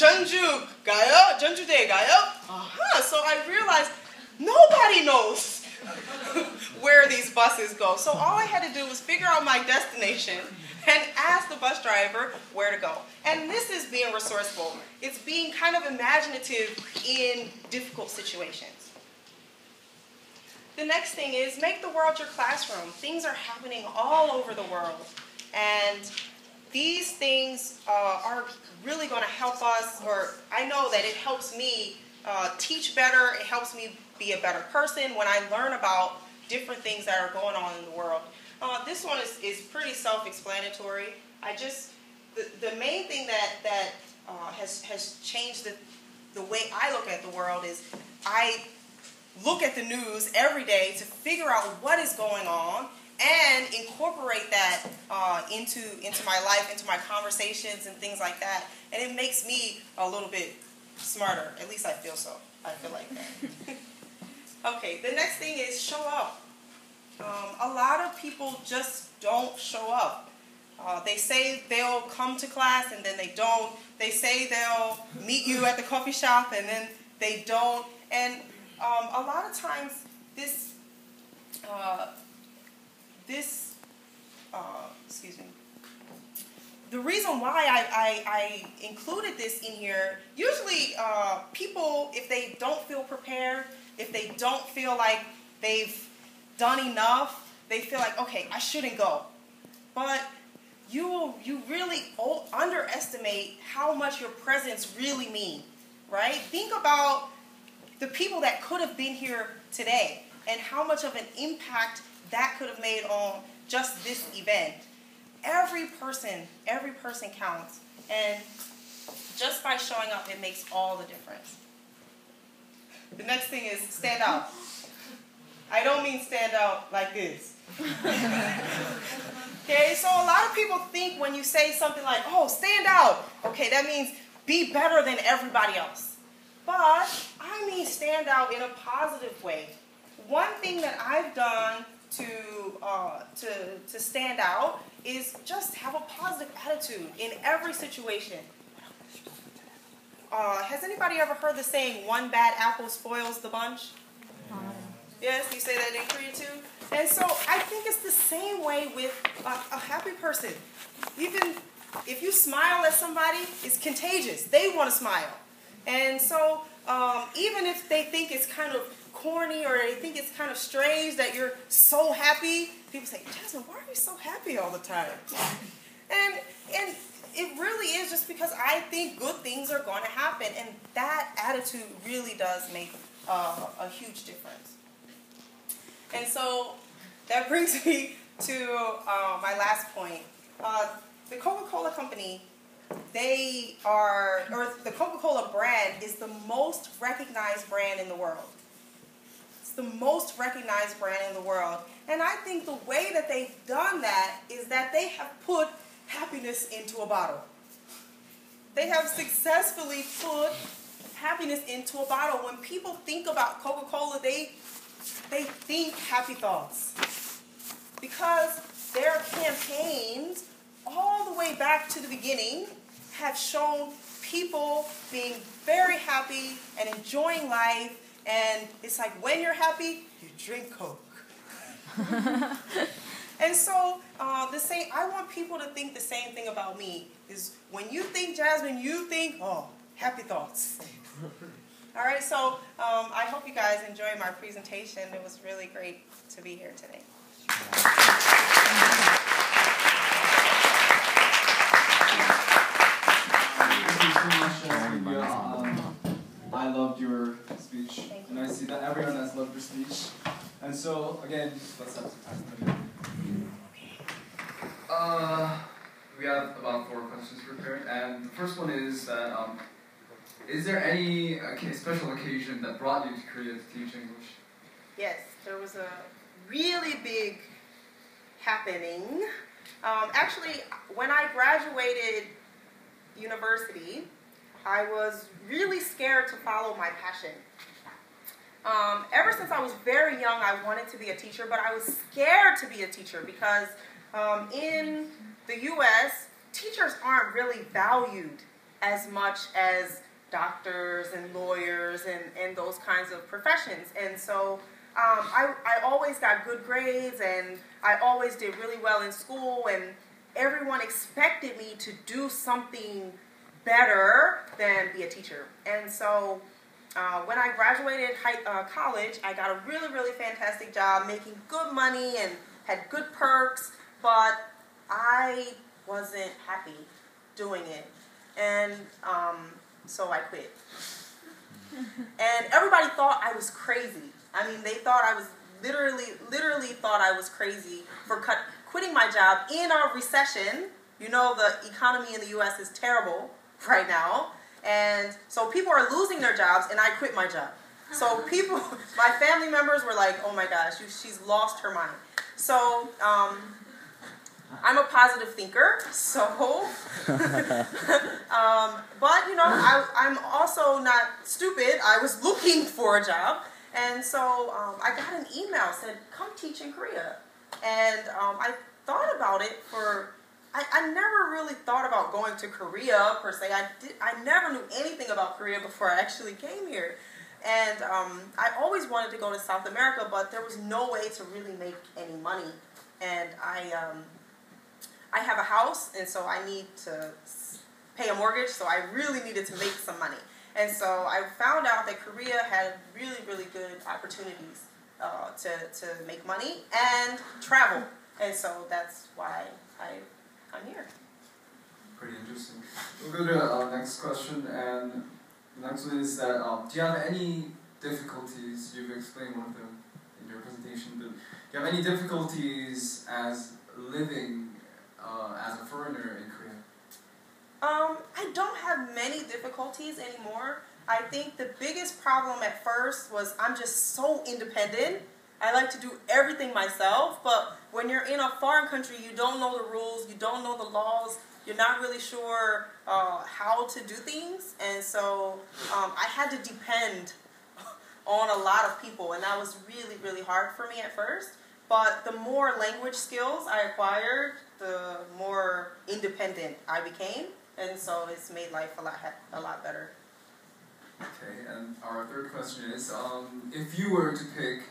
전주 가요? 전주대 가요? So I realized nobody knows where these buses go. So all I had to do was figure out my destination and ask the bus driver where to go. And this is being resourceful. It's being kind of imaginative in difficult situations. The next thing is make the world your classroom. Things are happening all over the world. And these things are really going to help us, or I know that it helps me teach better. It helps me be a better person when I learn about different things that are going on in the world. This one is pretty self-explanatory. The main thing that has changed the way I look at the world is I look at the news every day to figure out what is going on and incorporate that into my life, into my conversations and things like that. And it makes me a little bit smarter. At least I feel so. I feel like that. Okay, the next thing is show up. A lot of people just don't show up. They say they'll come to class and then they don't. They say they'll meet you at the coffee shop and then they don't. And a lot of times the reason why I included this in here, usually people, if they don't feel prepared, if they don't feel like they've done enough, they feel like, okay, I shouldn't go. But you really underestimate how much your presence really means, right? Think about the people that could have been here today and how much of an impact that could have made on just this event. Every person counts, and just by showing up, it makes all the difference. The next thing is stand out. I don't mean stand out like this. Okay, so a lot of people think when you say something like, oh, stand out, okay, that means be better than everybody else. But I mean stand out in a positive way. One thing that I've done to stand out is just have a positive attitude in every situation. Has anybody ever heard the saying, one bad apple spoils the bunch? Yes, you say that in Korea too? And so I think it's the same way with a happy person. Even if you smile at somebody, it's contagious. They want to smile. And so even if they think it's kind of corny or they think it's kind of strange that you're so happy, people say, Jasmine, why are you so happy all the time? And it really is just because I think good things are going to happen, and that attitude really does make a huge difference. And so that brings me to my last point. The Coca-Cola Company, the Coca-Cola brand is the most recognized brand in the world. It's the most recognized brand in the world. And I think the way that they've done that is that they have put happiness into a bottle. They have successfully put happiness into a bottle. When people think about Coca-Cola, they think happy thoughts. Because their campaigns, all the way back to the beginning, have shown people being very happy and enjoying life. And it's like, when you're happy, you drink Coke. And so I want people to think the same thing about me. Is when you think Jasmine, you think, oh, happy thoughts. All right, so I hope you guys enjoyed my presentation. It was really great to be here today. I loved your speech, and I see that everyone has loved your speech. And so, again, let's have some time. We have about 4 questions prepared, and the first one is that, is there any special occasion that brought you to Korea to teach English? Yes, there was a really big happening. Actually, when I graduated university, I was really scared to follow my passion. Ever since I was very young, I wanted to be a teacher, but I was scared to be a teacher because in the U.S., teachers aren't really valued as much as doctors and lawyers and those kinds of professions. And so I always got good grades, and I always did really well in school, and everyone expected me to do something better than be a teacher. And so when I graduated college, I got a really, really fantastic job, making good money and had good perks, but I wasn't happy doing it. And so I quit. And everybody thought I was crazy. I mean, they thought I was literally thought I was crazy for quitting my job in a recession. You know, the economy in the U.S. is terrible right now. And so people are losing their jobs, and I quit my job. So people, my family members were like, oh my gosh, she's lost her mind. So I'm a positive thinker, so, but you know, I'm also not stupid. I was looking for a job, and so I got an email said, come teach in Korea. And I thought about it for, I never really thought about going to Korea per se. I never knew anything about Korea before I actually came here. And I always wanted to go to South America, but there was no way to really make any money. And I have a house, and so I need to pay a mortgage, so I really needed to make some money. And so I found out that Korea had really, really good opportunities to make money and travel. And so that's why I'm here. Pretty interesting. We'll go to our next question, and the next one is that, do you have any difficulties, you've explained one of them in your presentation, but do you have any difficulties as living as a foreigner in Korea? I don't have many difficulties anymore. I think the biggest problem at first was I'm just so independent. I like to do everything myself, but when you're in a foreign country, you don't know the rules, you don't know the laws, you're not really sure how to do things, and so I had to depend on a lot of people, and that was really, really hard for me at first. But the more language skills I acquired, the more independent I became, and so it's made life a lot better. Okay, and our third question is, if you were to pick,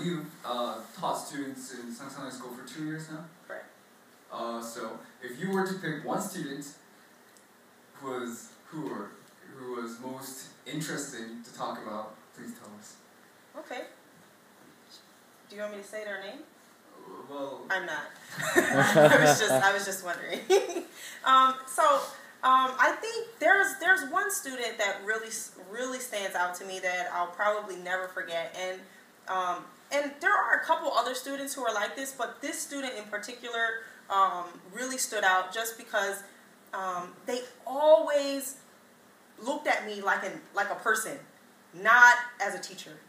you've taught students in Sangsang High School for 2 years now? Correct. So, if you were to pick one student who was most interesting to talk about, please tell us. Okay. Do you want me to say their name? Well, I'm not. I was just wondering. I think there's one student that really stands out to me that I'll probably never forget, and there are a couple other students who are like this, but this student in particular really stood out just because they always looked at me like a person, not as a teacher.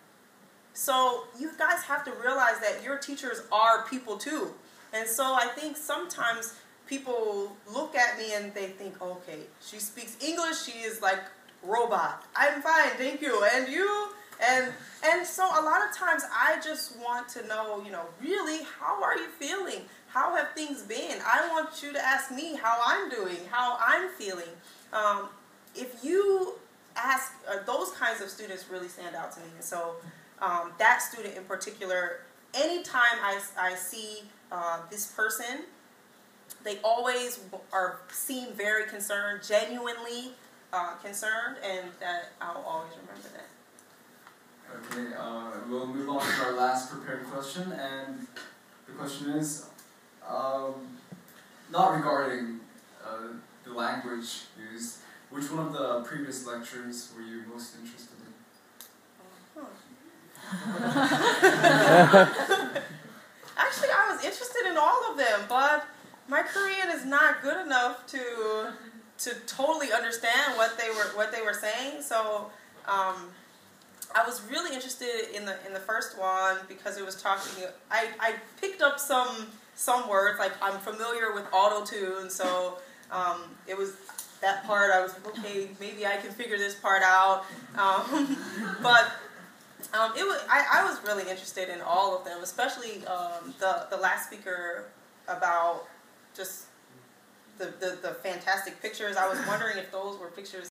So you guys have to realize that your teachers are people too. And so I think sometimes people look at me and they think, okay, she speaks English, she is like robot. I'm fine, thank you. And you? And so a lot of times I just want to know, really, how are you feeling? How have things been? I want you to ask me how I'm doing, how I'm feeling. If you ask, those kinds of students really stand out to me. And so that student in particular, anytime I see this person, they always seem very concerned, genuinely concerned, and that I'll always remember that. Okay, we'll move on to our last prepared question, and the question is, not regarding the language used, which one of the previous lectures were you most interested in? Actually, I was interested in all of them, but my Korean is not good enough to totally understand what they were saying. So I was really interested in the first one because it was talking. I picked up some words, like I'm familiar with auto-tune, so it was that part. I was like, okay, maybe I can figure this part out, but. I was really interested in all of them, especially the last speaker about just the fantastic pictures. I was wondering if those were pictures